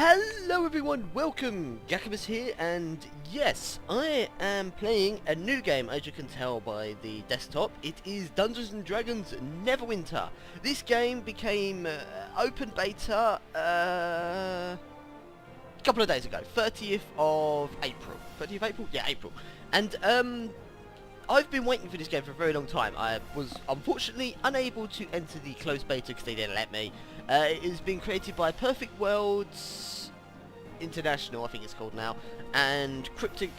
Hello everyone, welcome! Gackomas here, and yes, I am playing a new game, as you can tell by the desktop. It is Dungeons & Dragons Neverwinter. This game became open beta a couple of days ago, 30th of April. 30th of April? Yeah, April. And I've been waiting for this game for a very long time. I was unfortunately unable to enter the closed beta because they didn't let me. It has been created by Perfect Worlds International, I think it's called now, and Cryptic,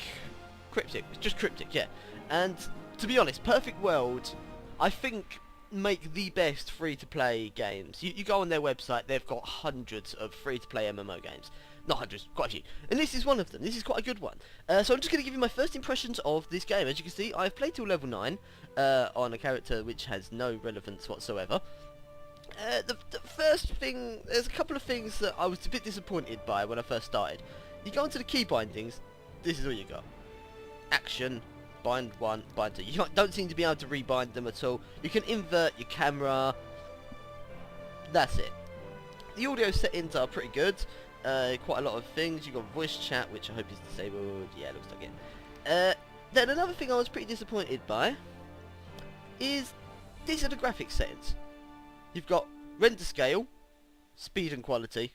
it's just Cryptic, yeah. And to be honest, Perfect World, I think, make the best free-to-play games. You go on their website, they've got hundreds of free-to-play MMO games. Not hundreds, quite a few. And this is one of them. This is quite a good one. So I'm just going to give you my first impressions of this game. As you can see, I've played till level 9 on a character which has no relevance whatsoever. The first thing, there's a couple of things that I was a bit disappointed by when I first started. You go into the key bindings, this is all you got. Action, bind 1, bind 2. You don't seem to be able to rebind them at all. You can invert your camera. That's it. The audio settings are pretty good. Quite a lot of things. You've got voice chat, which I hope is disabled. Yeah, it looks like it. Then another thing I was pretty disappointed by is these are the graphics settings. You've got render scale, speed and quality,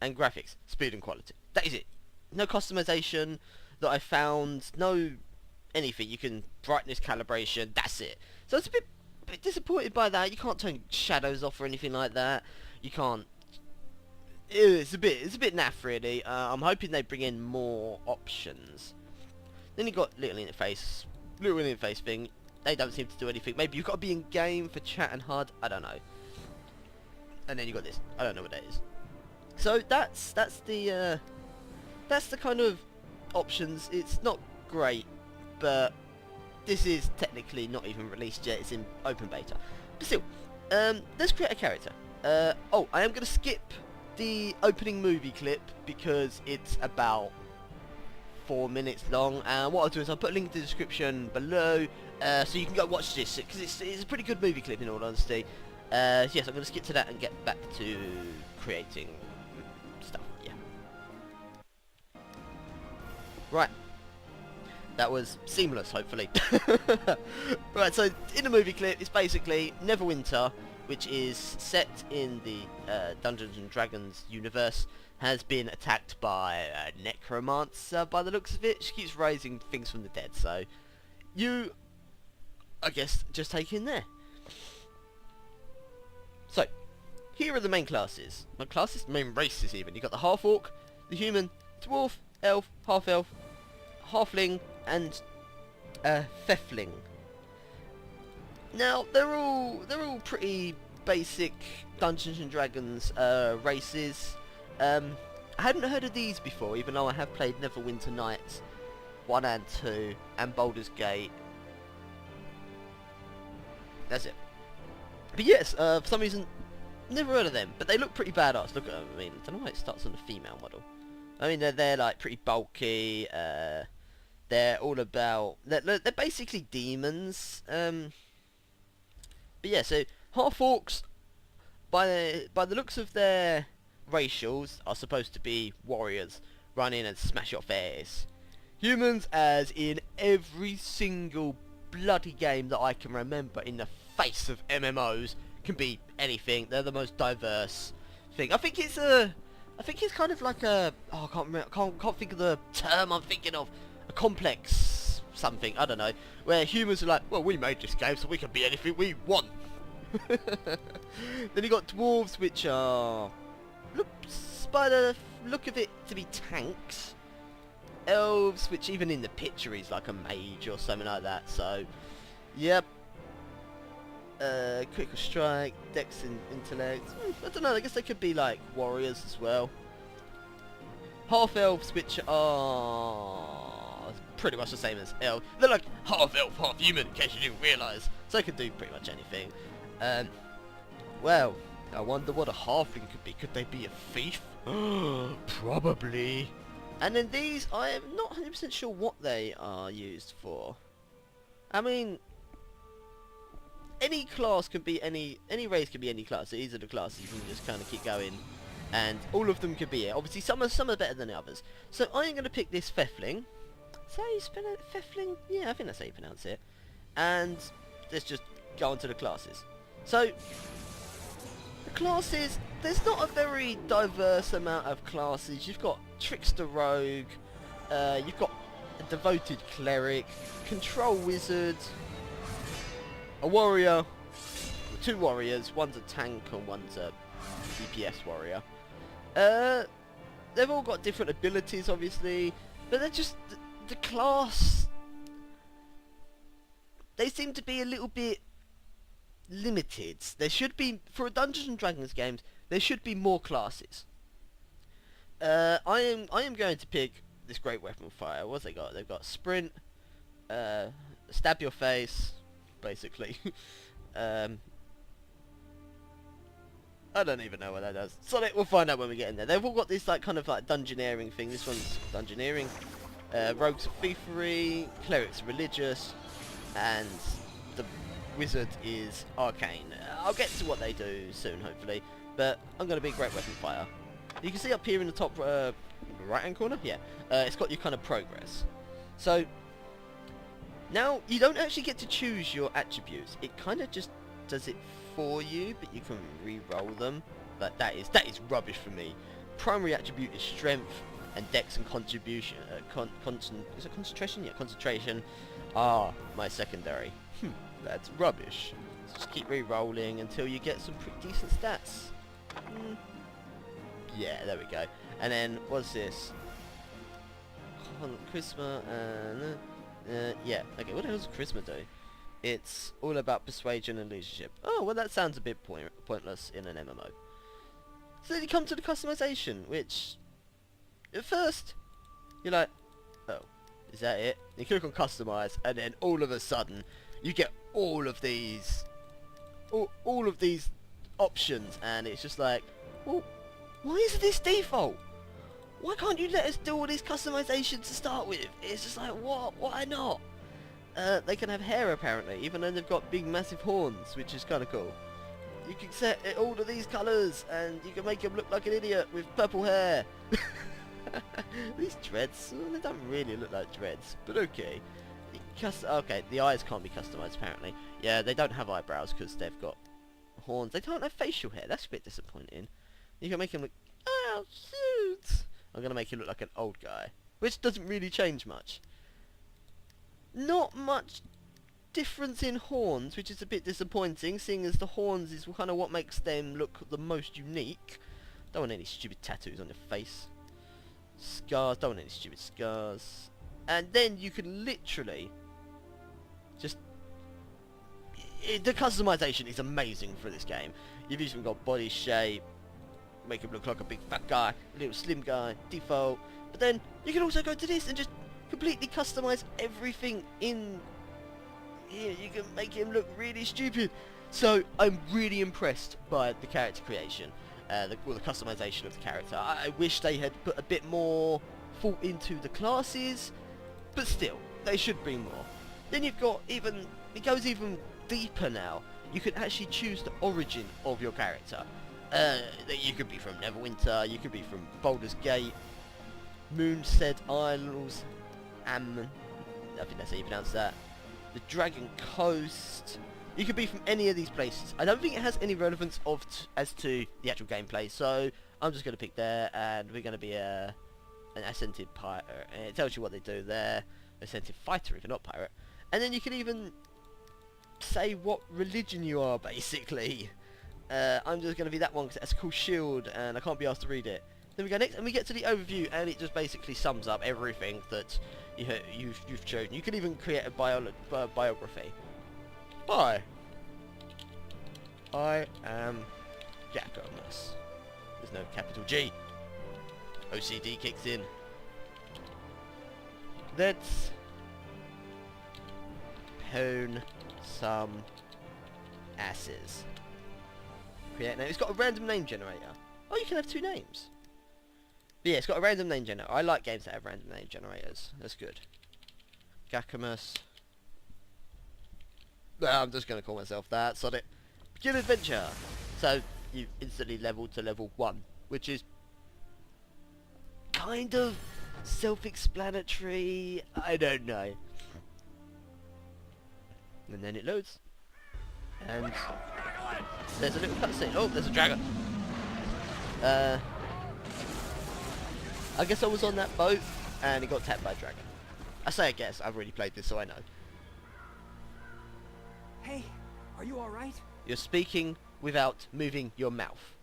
and graphics, speed and quality. That is it. No customization that I found, no anything. You can brightness calibration, that's it. So I was a bit disappointed by that. You can't turn shadows off or anything like that. You can't. It's a bit naff really. I'm hoping they bring in more options. Then you got little interface thing. They don't seem to do anything. Maybe you've got to be in game for chat and HUD. I don't know. And then you got this. I don't know what that is. So that's the kind of options. It's not great, but this is technically not even released yet. It's in open beta. But still, let's create a character. Oh, I am going to skip the opening movie clip because it's about 4 minutes long, and what I'll do is I'll put a link in the description below so you can go watch this, because it's a pretty good movie clip in all honesty. Yes, I'm going to skip to that and get back to creating stuff, yeah. Right. That was seamless, hopefully. Right, so in the movie clip, it's basically Neverwinter, which is set in the Dungeons & Dragons universe, has been attacked by a necromancer by the looks of it. She keeps raising things from the dead, so you, I guess, just take in there. So, here are the main classes. Main races even. You've got the half-orc, the human, dwarf, elf, half-elf, halfling, and thefling. Now, they're all pretty basic Dungeons & Dragons races. I hadn't heard of these before, even though I have played Neverwinter Nights 1 and 2, and Baldur's Gate. That's it. But yes, for some reason, never heard of them, but they look pretty badass. Look at them. I mean, I don't know why it starts on the female model. I mean, they're like pretty bulky. They're all about. They're basically demons. But yeah, so half orcs, by the looks of their racials, are supposed to be warriors, run in and smash your face. Humans, as in every single bloody game that I can remember in the face of MMOs, can be anything. They're the most diverse thing. I think it's kind of like a, oh, I can't remember, can't think of the term I'm thinking of. A complex something, I don't know, where humans are like, well, we made this game so we can be anything we want. Then you got dwarves, which are, by the look of it, to be tanks. Elves, which even in the picture is like a mage or something like that, so yep. Critical strike, dex and intellect. I don't know, I guess they could be like warriors as well. Half elves, which are pretty much the same as elves. They're like half elf, half human, in case you didn't realise. So they can do pretty much anything. Well, I wonder what a halfling could be. Could they be a thief? Probably. And then these, I am not 100% sure what they are used for. I mean, any class can be any race can be any class. So these are the classes you can just kind of keep going and all of them could be it. Obviously, some are better than the others. So I'm going to pick this Fefling. Is that how you spell it? Fefling? Yeah, I think that's how you pronounce it. And let's just go on to the classes. So, the classes, there's not a very diverse amount of classes. You've got Trickster Rogue, you've got a Devoted Cleric, Control Wizard, a Warrior, two Warriors, one's a tank and one's a DPS Warrior. They've all got different abilities, obviously, but they're just the class. They seem to be a little bit limited. There should be, for a Dungeons and Dragons games, there should be more classes. I am going to pick this great weapon fire. What's they got? They've got sprint, stab your face, basically. I don't even know what that does. So we'll find out when we get in there. They've all got this like kind of like dungeoneering thing. This one's dungeoneering. Rogues are thievery, clerics are religious, and the wizard is arcane. I'll get to what they do soon, hopefully. But I'm going to be great weapon fire. You can see up here in the top right hand corner, yeah, it's got your kind of progress. So now you don't actually get to choose your attributes. It kind of just does it for you, but you can re-roll them. But that is rubbish for me. Primary attribute is strength and dex and contribution. Is it concentration? Yeah, concentration are my secondary. That's rubbish. So just keep re-rolling until you get some pretty decent stats. Yeah, there we go. And then what's this? Charisma and yeah. Okay, what the hell does charisma do? It's all about persuasion and leadership. Oh, well that sounds a bit pointless in an MMO. So then you come to the customization, which at first you're like, oh, is that it? You click on customize, and then all of a sudden you get all of these options, and it's just like, well, why is this default? Why can't you let us do all these customizations to start with? It's just like, what? Why not? They can have hair apparently, even though they've got big massive horns, which is kind of cool. You can set it all to these colours, and you can make them look like an idiot with purple hair. These dreads, well, they don't really look like dreads, but okay. Okay, the eyes can't be customised apparently. Yeah, they don't have eyebrows because they've got horns. They don't have facial hair. That's a bit disappointing. You can make him look, oh shoot! I'm going to make him look like an old guy, which doesn't really change much. Not much difference in horns, which is a bit disappointing, seeing as the horns is kind of what makes them look the most unique. Don't want any stupid tattoos on your face. Scars, don't want any stupid scars. And then you can literally just... the customization is amazing for this game. You've even got body shape, make him look like a big fat guy, a little slim guy, default. But then you can also go to this and just completely customize everything in here. You can make him look really stupid. So I'm really impressed by the character creation, the customization of the character. I wish they had put a bit more thought into the classes, but still, they should bring more. Then you've got even, it goes even deeper now. You can actually choose the origin of your character. You could be from Neverwinter, you could be from Baldur's Gate, Moonstead Isles, I think that's how you pronounce that, the Dragon Coast. You could be from any of these places. I don't think it has any relevance as to the actual gameplay, so I'm just going to pick there, and we're going to be an Ascended Pirate, and it tells you what they do there, Ascended Fighter if you're not Pirate, and then you can even say what religion you are, basically. I'm just going to be that one because it has a cool shield, and I can't be asked to read it. Then we go next, and we get to the overview, and it just basically sums up everything that you've chosen. You can even create a biography. Hi, I am Gackomas. There's no capital G. OCD kicks in. Let's pwn some asses. Create name. It's got a random name generator. Oh, you can have two names. But yeah, it's got a random name generator. I like games that have random name generators. That's good. Gackomas. I'm just going to call myself that. Sod it. Begin adventure. So you instantly level to level 1 which is kind of self-explanatory. I don't know. And then it loads. And there's a little cutscene. Oh, there's a dragon. I guess I was on that boat and it got tapped by a dragon. I say I guess. I've already played this, so I know. Hey, are you alright? You're speaking without moving your mouth.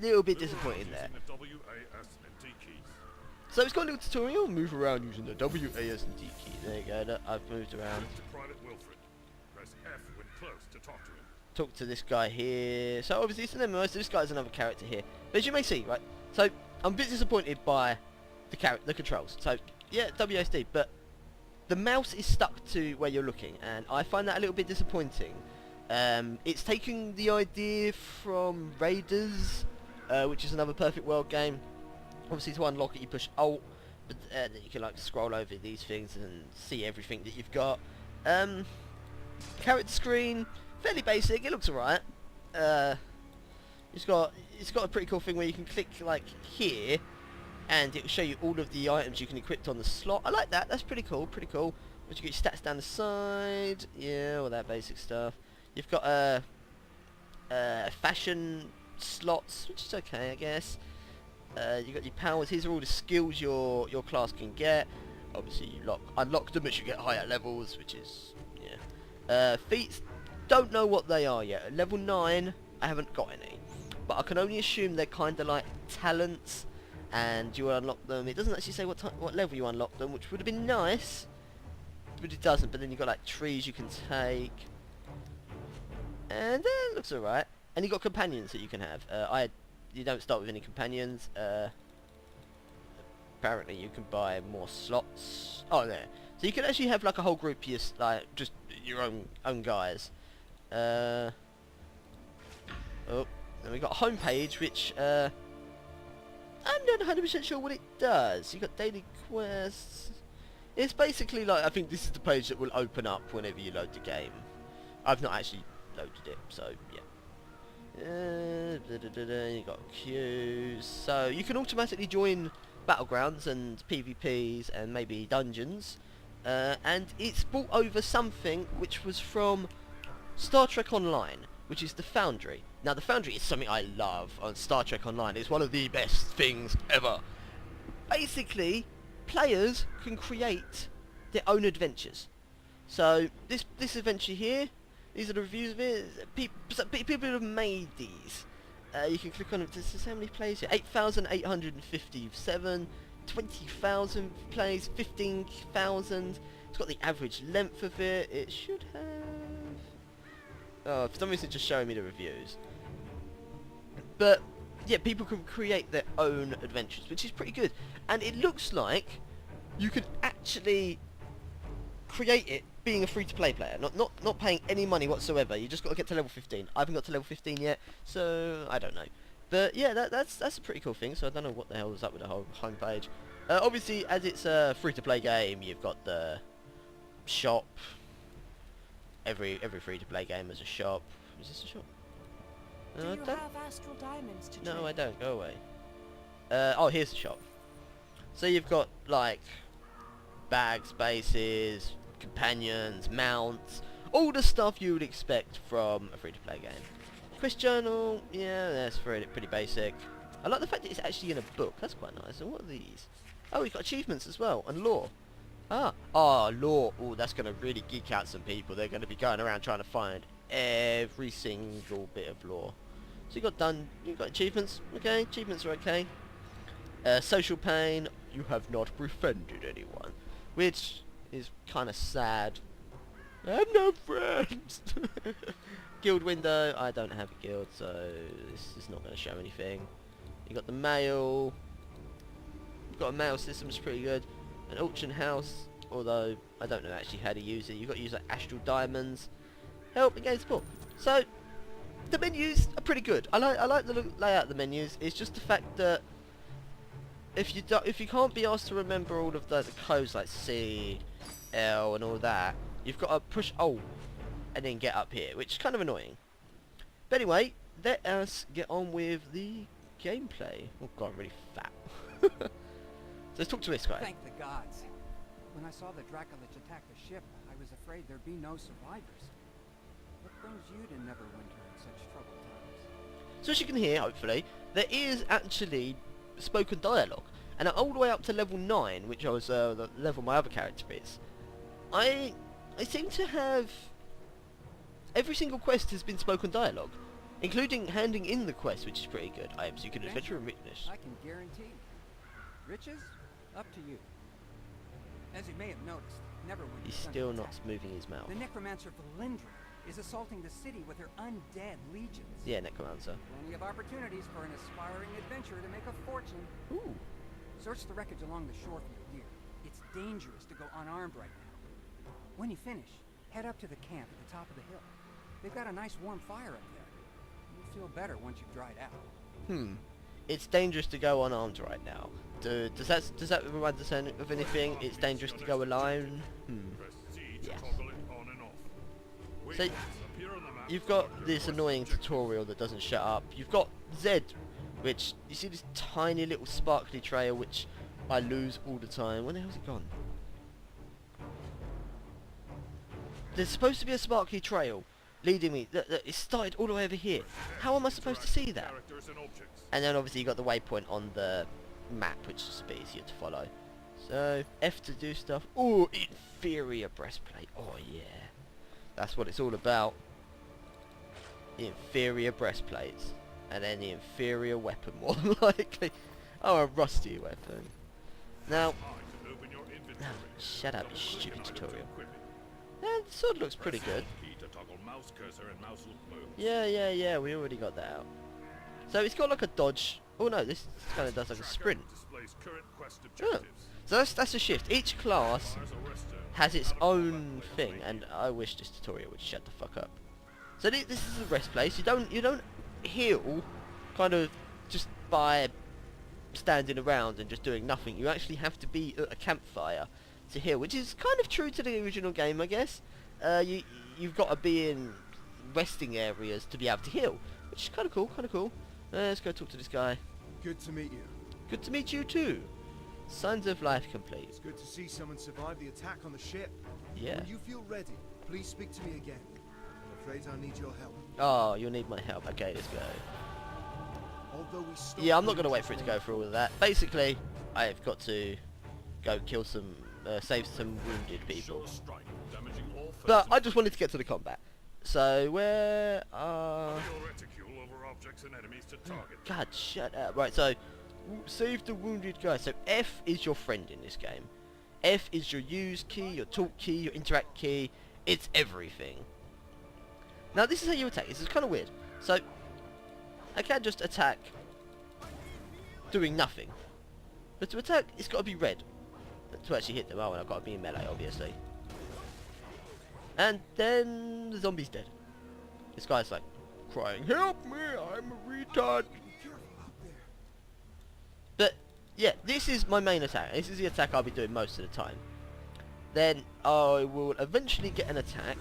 Little bit disappointing there. So it's got a little tutorial. Move around using the W, A, S, and D key. There you go. Look, I've moved around. Press F when close to talk to him. Talk to this guy here. So obviously it's an MMO, so this guy's another character here. But as you may see, right, so I'm a bit disappointed by the controls. So yeah, WSD, but the mouse is stuck to where you're looking, and I find that a little bit disappointing. It's taking the idea from Raiders, which is another Perfect World game. Obviously to unlock it you push Alt, but then you can like scroll over these things and see everything that you've got. Character screen, fairly basic, it looks alright. It's got a pretty cool thing where you can click like here and it will show you all of the items you can equip on the slot. I like that, that's pretty cool, pretty cool. But you get your stats down the side, yeah, all that basic stuff. You've got fashion slots, which is okay I guess. You got your powers. These are all the skills your class can get. Obviously, you unlock them as you get higher levels, which is yeah. Feats, don't know what they are yet. At level 9, I haven't got any, but I can only assume they're kind of like talents, and you unlock them. It doesn't actually say what level you unlock them, which would have been nice, but it doesn't. But then you've got like trees you can take, and it looks alright. And you got companions that you can have. You don't start with any companions. Apparently you can buy more slots. Oh, there. So you can actually have like a whole group of like just your own guys. Oh, then we got a home page, which I'm not 100% sure what it does. You got daily quests. It's basically like, I think this is the page that will open up whenever you load the game. I've not actually loaded it, so yeah. You got queues, so you can automatically join battlegrounds and PvPs and maybe dungeons, and it's brought over something which was from Star Trek Online, which is the Foundry. Now the Foundry is something I love on Star Trek Online. It's one of the best things ever. Basically, players can create their own adventures. So this adventure here, these are the reviews of it. People have made these. You can click on it. This is how many plays here? 8,857, 20,000 plays, 15,000. It's got the average length of it. It should have... Oh, for some reason it's just showing me the reviews. But, yeah, people can create their own adventures, which is pretty good. And it looks like you can actually create it being a free-to-play player, not paying any money whatsoever. You just got to get to level 15. I haven't got to level 15 yet, so I don't know. But yeah, that's a pretty cool thing. So I don't know what the hell is up with the whole homepage. Obviously, as it's a free-to-play game, you've got the shop. Every free-to-play game has a shop. Is this a shop? Do you have astral diamonds to trade? No, I don't. Go away. Oh, here's the shop. So you've got like bags, bases, companions, mounts, all the stuff you would expect from a free-to-play game. Quest journal, yeah, that's pretty basic. I like the fact that it's actually in a book. That's quite nice. And what are these? Oh, we've got achievements as well, and lore. Lore. Oh, that's going to really geek out some people. They're going to be going around trying to find every single bit of lore. So you've got achievements. Okay, achievements are okay. Social pain. You have not befriended anyone, which is kind of sad. I have no friends. Guild window. I don't have a guild, so this is not going to show anything. You got the mail. You've got a mail system, it's pretty good. An auction house, although I don't know actually how to use it. You've got to use like astral diamonds. Help and gain support. So the menus are pretty good. I like the layout of the menus. It's just the fact that if you can't be asked to remember all of the codes like C, L and all that, you've got to push Alt and then get up here, which is kind of annoying. But anyway, let us get on with the gameplay. Oh god, I'm really fat. So let's talk to this guy. Thank the gods. When I saw the Dracolich attack the ship, I was afraid there'd be no survivors. What brings you to Neverwinter in such troubled times? So as you can hear, hopefully, there is actually spoken dialogue. And all the way up to level 9, which I was the level my other character is, I seem to have... Every single quest has been spoken dialogue, including handing in the quest, which is pretty good. I am seeking adventure and richness. I can guarantee. Riches? Up to you. As you may have noticed, Neverwinter He's is under still not attack. moving his mouth. The necromancer Valindra is assaulting the city with her undead legions. Yeah, Necromancer. Plenty of opportunities for an aspiring adventurer to make a fortune. Ooh. Search the wreckage along the shore for your gear. It's dangerous to go unarmed right now. When you finish, head up to the camp at the top of the hill. They've got a nice warm fire up there. You'll feel better once you've dried out. It's dangerous to go unarmed right now. Does that remind us of anything? It's dangerous to go alone. Press Z to Yes. toggle it on and off. So Waypoints appear on the map you've to got mark your this quest annoying objectives. tutorial that doesn't shut up. You've got Z, which you see this tiny little sparkly trail which I lose all the time. Where the hell's it gone? There's supposed to be a sparkly trail leading me. It started all the way over here. How am I supposed to see that? Characters and objects. And then obviously you got the waypoint on the map, which is a bit easier to follow. So F to do stuff. Oh, inferior breastplate. Oh yeah, that's what it's all about. The inferior breastplates, and then the inferior weapon, more than likely. Oh, a rusty weapon. Now, I can open your inventory. shut up, you Double-click stupid on it to tutorial. equip it. And the sword looks pretty Press good. Key to toggle mouse cursor and mouse look moves. Yeah, we already got that out. So it's got like a dodge. Oh no, this kind of does like a Tracker sprint. displays current quest Oh. objectives. So that's a shift. Each class Fires a rest turn. has its Out of own combat thing, by and I wish this tutorial would shut the fuck up. So this is a rest place. You don't heal kind of just by standing around and just doing nothing. You actually have to be at a campfire to heal, which is kind of true to the original game, I guess. You've got to be in resting areas to be able to heal, which is kind of cool. Let's go talk to this guy. Good to meet you. Good to meet you too. Signs of life complete. It's good to see someone survive the attack on the ship. Yeah. When you feel ready, please speak to me again. I'm afraid I need your help. Oh, you'll need my help. Okay, let's go. Although we stopped Yeah, I'm not going to the wait for it to go through all of that. Basically, I've got to go kill some, save some wounded people. Sure strike, damaging all But foes I just wanted to get to the combat. So, where are... and your reticule over objects and enemies to target. God, shut up. Right, so, save the wounded guy. So, F is your friend in this game. F is your use key, your talk key, your interact key. It's everything. Now, this is how you attack. This is kind of weird. So, I can't just attack doing nothing. But to attack, it's got to be red. To actually hit them. Oh, and I've got to be in melee, obviously. And then the zombie's dead. This guy's like crying, "Help me! I'm a retard." But yeah, this is my main attack. This is the attack I'll be doing most of the time. Then I will eventually get an attack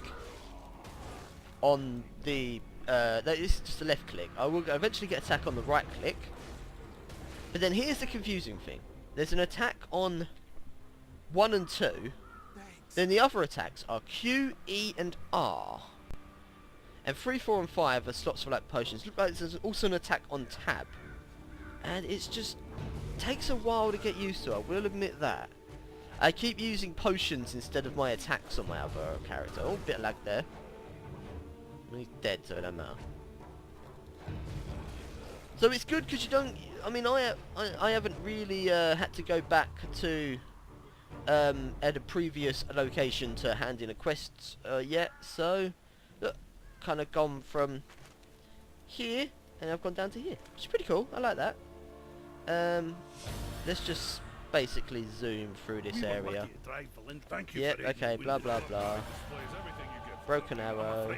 on the. This is just a left click. I will eventually get attack on the right click. But then here's the confusing thing. There's an attack on 1 and 2. Then the other attacks are Q, E, and R. And 3, 4, and 5 are slots for like potions. Look like there's also an attack on tab. And it's just takes a while to get used to, I will admit that. I keep using potions instead of my attacks on my other character. Oh, bit of lag there. He's dead, so it don't matter. So it's good because you don't... I mean, I haven't really had to go back to at a previous location to hand in a quest yet. So, look, kind of gone from here and I've gone down to here, which is pretty cool. I like that. Let's just basically zoom through this area. Yep, okay, blah blah blah. Broken arrow.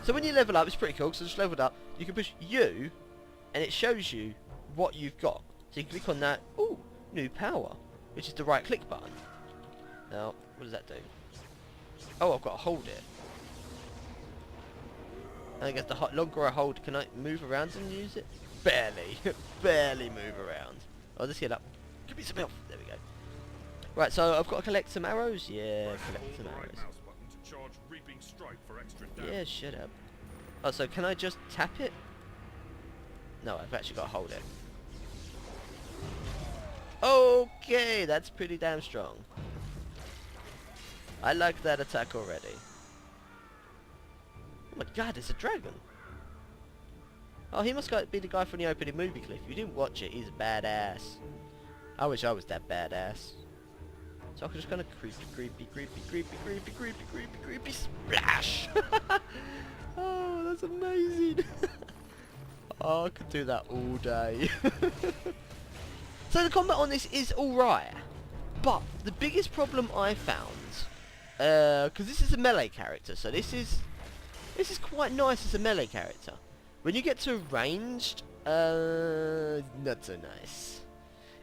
So when you level up, it's pretty cool, because I just leveled up. You can push U, and it shows you what you've got. So you can click on that. Ooh, new power, which is the right click button. Now, what does that do? Oh, I've got to hold it. And I guess the longer I hold, can I move around and use it? barely, barely move around. Oh, let's heal up. Give me some health. There we go. Right, so I've got to collect some arrows. Yeah, Press collect some hold right arrows. mouse button to charge Reaping Strike for extra damage. Yeah, shut up. Oh, so can I just tap it? No, I've actually got to hold it. Okay, that's pretty damn strong. I like that attack already. Oh my god, it's a dragon. Oh, he must be the guy from the opening movie, Cliff. If you didn't watch it, he's badass. I wish I was that badass. So I can just kind of creepy splash! Oh, that's amazing! Oh, I could do that all day. So the combat on this is alright. But the biggest problem I found, because this is a melee character, so this is quite nice as a melee character. When you get to ranged, not so nice.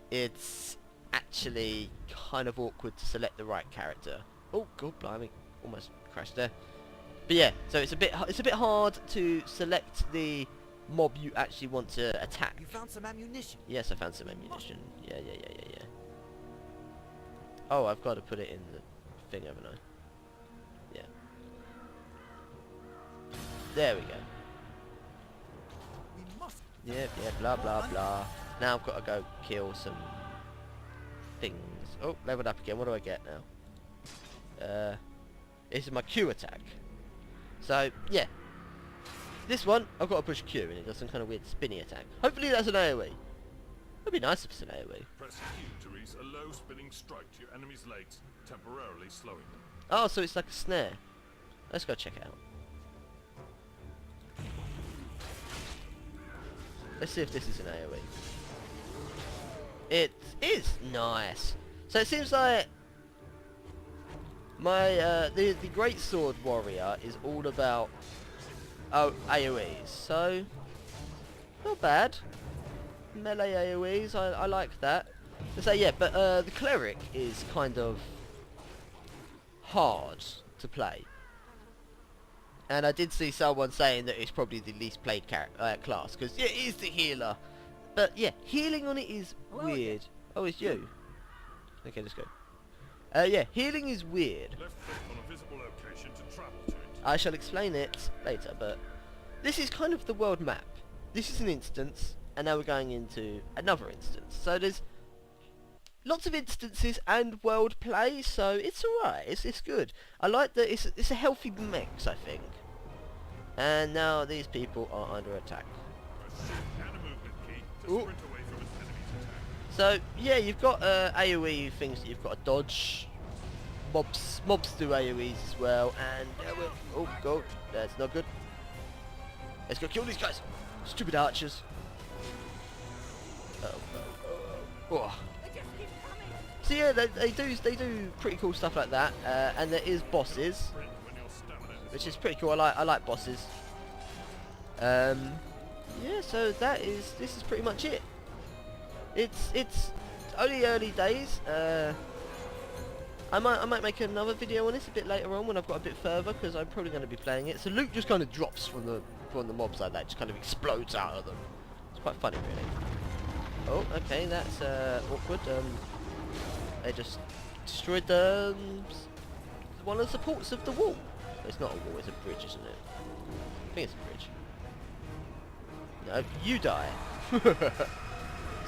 It's actually kind of awkward to select the right character. Oh god blimey, almost crashed there. But yeah, so it's a bit hard to select the mob you actually want to attack. You found some ammunition. Yes, I found some ammunition. Yeah. Oh, I've got to put it in the thing, haven't I? Yeah. There we go. We must. Yeah, blah blah blah. Now I've got to go kill some things. Oh, leveled up again. What do I get now? This is my Q attack. So, yeah. This one, I've got to push Q and it does some kind of weird spinny attack. Hopefully that's an AoE. It'd be nice if it's an AoE. Press Q to release a low spinning strike to your enemy's legs, temporarily slowing them. Oh, so it's like a snare. Let's go check it out. Let's see if this is an AoE. It is nice. So it seems like my the Great Sword Warrior is all about AoEs. So not bad. Melee AoEs, I like that. So yeah, but the cleric is kind of hard to play. And I did see someone saying that it's probably the least played class, because yeah, it is the healer. But yeah, healing on it is weird. Oh, it's you. Okay, let's go. Yeah, healing is weird. Left click on a visible location to travel to it. I shall explain it later, but this is kind of the world map. This is an instance, and now we're going into another instance. So there's lots of instances and world play, so it's alright. It's good. I like that it's a healthy mix, I think. And now these people are under attack. Press shift and a movement key to Ooh. sprint away from an enemy's attack. So yeah, you've got AoE things that you've got to dodge. Mobs do AoEs as well, and oh god, that's not good. Let's go kill these guys, stupid archers. Oh. So yeah, they do pretty cool stuff like that, and there is bosses, Sprint when your stamina is which is pretty cool. I like bosses. Yeah, so this is pretty much it. It's only early days. I might make another video on this a bit later on when I've got a bit further, because I'm probably going to be playing it. So loot just kind of drops from the mobs like that, just kind of explodes out of them. It's quite funny, really. Oh, okay, that's awkward. They just destroyed one of the supports of the wall. It's not a wall, it's a bridge, isn't it? I think it's a bridge. No, you die.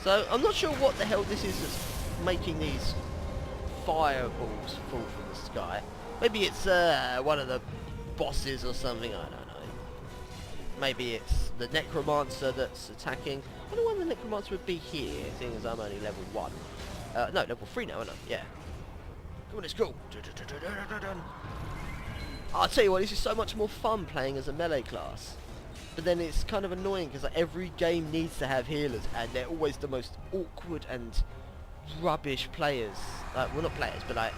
So I'm not sure what the hell this is that's making these fireballs fall from the sky. Maybe it's one of the bosses or something, I don't know. Maybe it's the necromancer that's attacking. I don't know why the necromancer would be here, seeing as I'm only level 1. No, level 3 now, aren't I? Yeah. Come on, let's go. I'll tell you what, this is so much more fun playing as a melee class. But then it's kind of annoying because like, every game needs to have healers, and they're always the most awkward and rubbish players. Well, not players, but like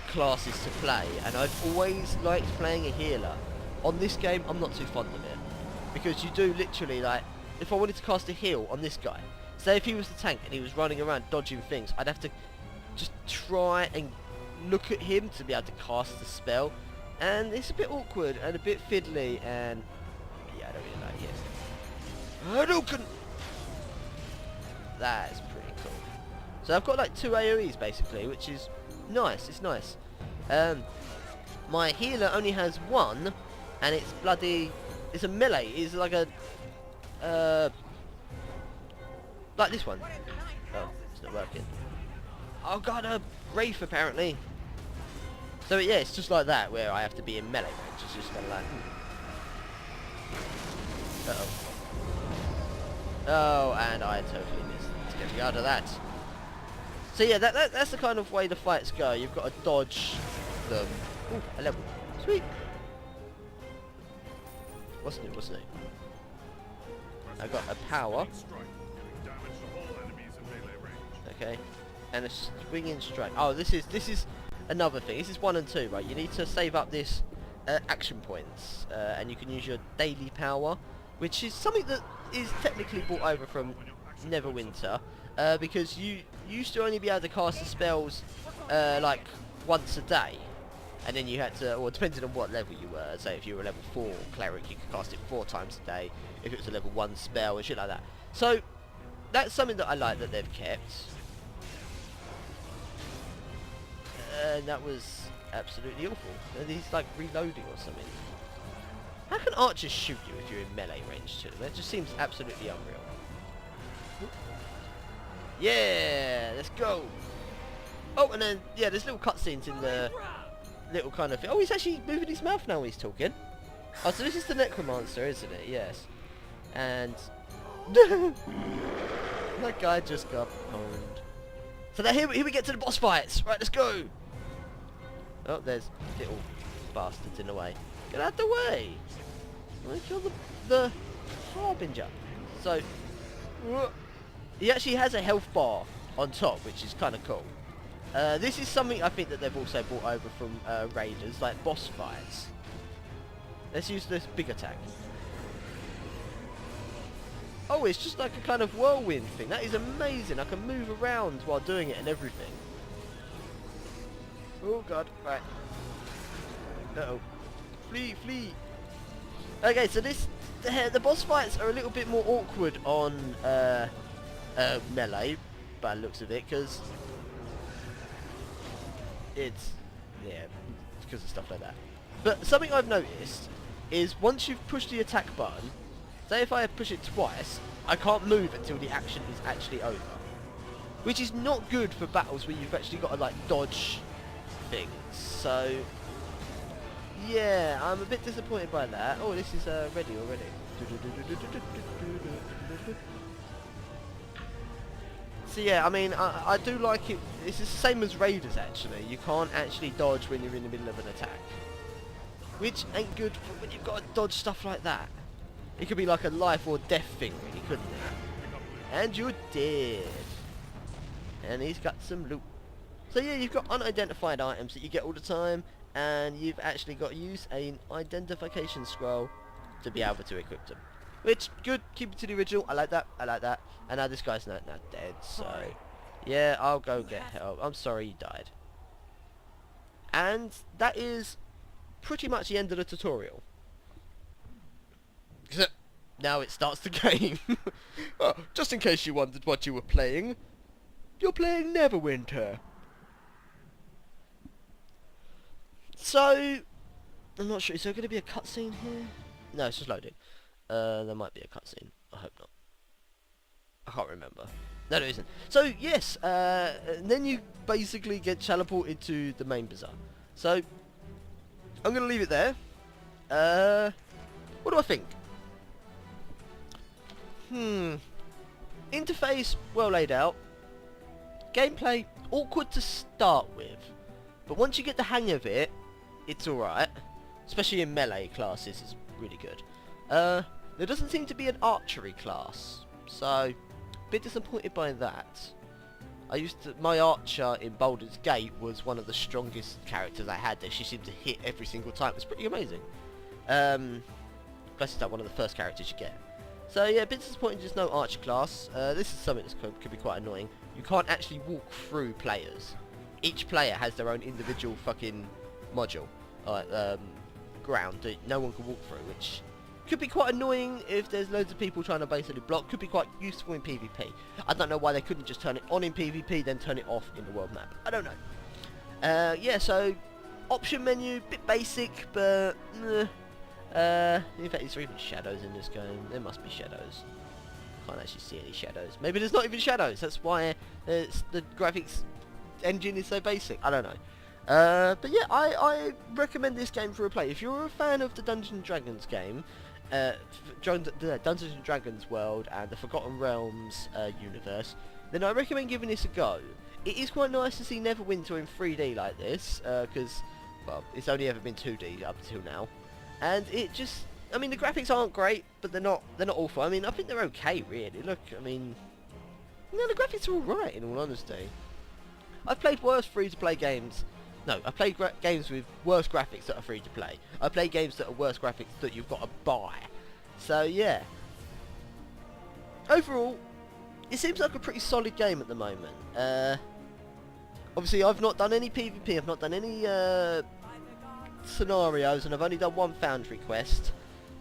classes to play. And I've always liked playing a healer. On this game, I'm not too fond of it, because you do literally like, if I wanted to cast a heal on this guy, say if he was the tank and he was running around dodging things, I'd have to just try and look at him to be able to cast the spell, and it's a bit awkward and a bit fiddly, and yeah, I don't really like it. Hadouken! That is pretty cool. So I've got like 2 AoEs basically, which is nice. It's nice. My healer only has 1, and it's bloody. It's a melee. It's like a. Like this one. Oh, it's not working. Oh god, a Wraith apparently. So yeah, it's just like that, where I have to be in melee range. It's just kind of like. Uh-oh. Oh, and I totally missed getting out of that. So yeah, that's the kind of way the fights go. You've got to dodge them. Ooh, a level. Sweet. What's new? What's new? I got a power. Okay. And a swinging strike. Oh, this is another thing. This is 1 and 2, right? You need to save up this action points, and you can use your daily power, which is something that is technically brought over from Neverwinter, because you used to only be able to cast the spells like once a day, and then you had to, or depending on what level you were, say if you were a level 4 cleric, you could cast it 4 times a day, if it was a level 1 spell and shit like that. So that's something that I like that they've kept. And that was absolutely awful. And he's like reloading or something. How can archers shoot you if you're in melee range to them? That just seems absolutely unreal. Yeah, let's go. Oh, and then yeah, there's little cutscenes in the little kind of. Oh, he's actually moving his mouth now when he's talking. Oh, so this is the Necromancer, isn't it? Yes. And that guy just got owned. So now here we get to the boss fights. Right, let's go. Oh, there's little bastards in the way. Get out the way. I kill the Harbinger. So he actually has a health bar on top, which is kind of cool. This is something I think that they've also brought over from Raiders, like boss fights. Let's use this big attack. Oh, it's just like a kind of whirlwind thing. That is amazing. I can move around while doing it and everything. Oh god, right. Uh-oh. Flee, flee. Okay, so the boss fights are a little bit more awkward on melee, by the looks of it, because it's, yeah, because of stuff like that. But something I've noticed is once you've pushed the attack button, say if I push it twice, I can't move until the action is actually over. Which is not good for battles where you've actually got to like dodge things. So yeah, I'm a bit disappointed by that. Oh, this is ready already. So yeah, I mean, I do like it. It's the same as Raiders actually. You can't actually dodge when you're in the middle of an attack. Which ain't good for when you've got to dodge stuff like that. It could be like a life or death thing really, couldn't it? And you're dead. And he's got some loot. So yeah, you've got unidentified items that you get all the time, and you've actually got to use an identification scroll to be able to equip them. Which, good, keep it to the original, I like that, I like that. And now this guy's not dead, so yeah, I'll go get help. I'm sorry you died. And that is pretty much the end of the tutorial. Now it starts the game. Well, just in case you wondered what you were playing, you're playing Neverwinter. So, I'm not sure, is there going to be a cutscene here? No, it's just loading. There might be a cutscene. I hope not. I can't remember. No, there isn't. So, yes, then you basically get teleported to the main bazaar. So, I'm going to leave it there. What do I think? Interface, well laid out. Gameplay, awkward to start with. But once you get the hang of it, it's alright. Especially in melee classes, it's really good. There doesn't seem to be an archery class. So, a bit disappointed by that. My archer in Baldur's Gate was one of the strongest characters I had there. She seemed to hit every single time. It was pretty amazing. Plus it's like one of the first characters you get. So yeah, a bit disappointing just no archer class. This is something that could be quite annoying. You can't actually walk through players. Each player has their own individual fucking module. Ground that no one can walk through, which Could be quite annoying if there's loads of people trying to basically block. Could be quite useful in PvP. I don't know why they couldn't just turn it on in PvP, then turn it off in the world map. I don't know. Yeah, so option menu, bit basic, but in fact, is there even shadows in this game? There must be shadows. Can't actually see any shadows. Maybe there's not even shadows. That's why the graphics engine is so basic. I don't know. But yeah, I recommend this game for a play. If you're a fan of the Dungeons and Dragons game, Dungeons and Dragons world and the Forgotten Realms universe, then I recommend giving this a go. It is quite nice to see Neverwinter in 3D like this, because, well, it's only ever been 2D up until now. And it just, I mean, the graphics aren't great, but they're not awful. I mean, I think they're okay, really. Look, I mean, you know, the graphics are alright, in all honesty. I've played worse free-to-play games. No, I played games with worse graphics that are free to play. I play games that are worse graphics that you've got to buy. So yeah. Overall, it seems like a pretty solid game at the moment. Obviously, I've not done any PvP. I've not done any scenarios, and I've only done one Foundry quest.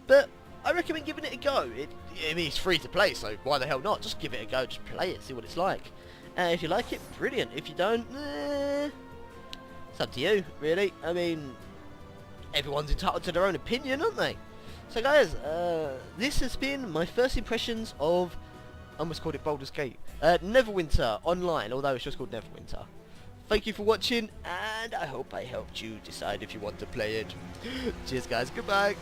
But I recommend giving it a go. I mean, it's free to play, so why the hell not? Just give it a go. Just play it. See what it's like. If you like it, brilliant. If you don't, it's up to you, really. I mean, everyone's entitled to their own opinion, aren't they? So guys, this has been my first impressions of, I almost called it Baldur's Gate, Neverwinter Online, although it's just called Neverwinter. Thank you for watching, and I hope I helped you decide if you want to play it. Cheers guys, goodbye!